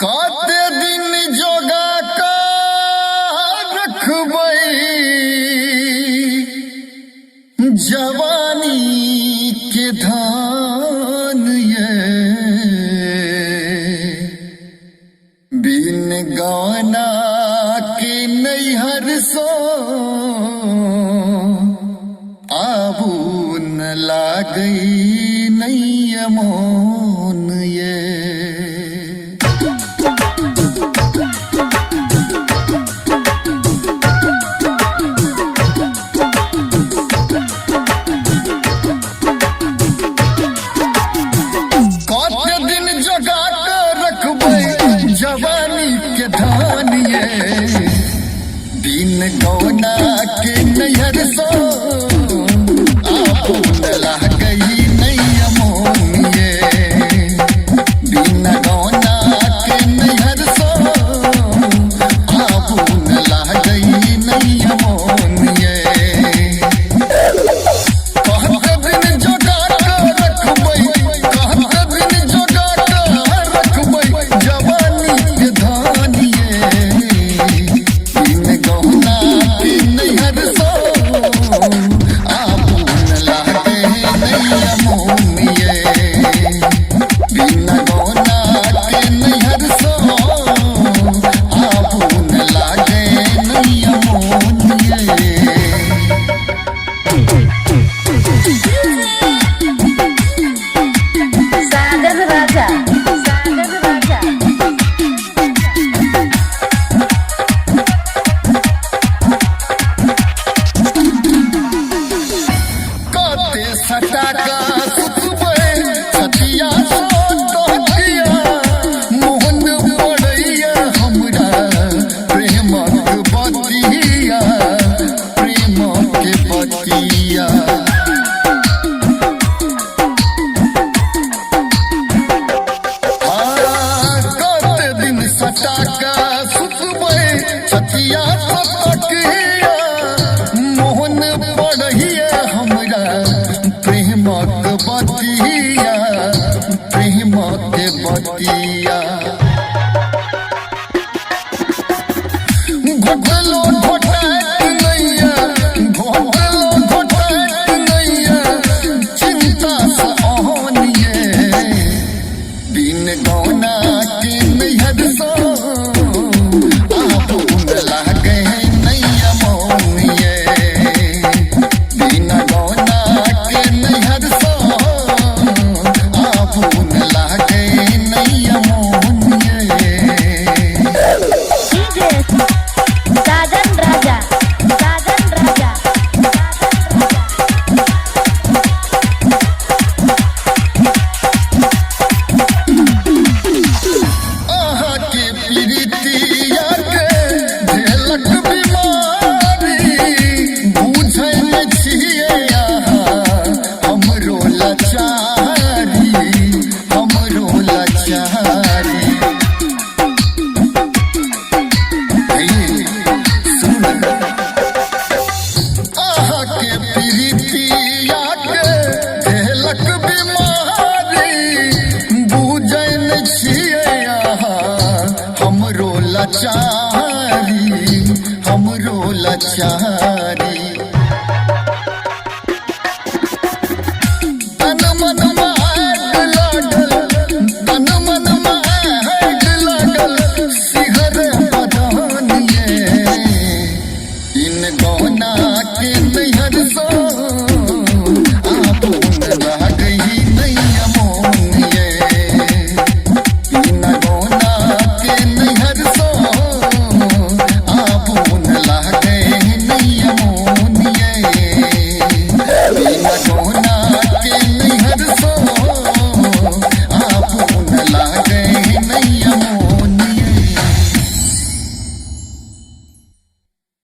काते दिन जोगा का रखबई जवानी के धान ये बिन गाना के नैहर सो आबू न लागई नैया मोन ये जवानी के धान ये दिन गौना के नैहर सो आपू न लागई नैया मोन ये दिन गौना के नैहर सो आपू न लागई नैया मोन ये मोहन पढ़िया हमरा प्रेमक बतिया प्रेमक बतिया घोटलो घोटात नैया घोटलो घोटात नैया चिंता से ओहनिए बिन गौना के नैहर सो हमरो लाचारी तन मन में तन मन में सिहर बदन ये इन गौना के नैहर सो आपू न लागई नैया मोन ये इन गौना के नैहर सो सोना के नैहर सो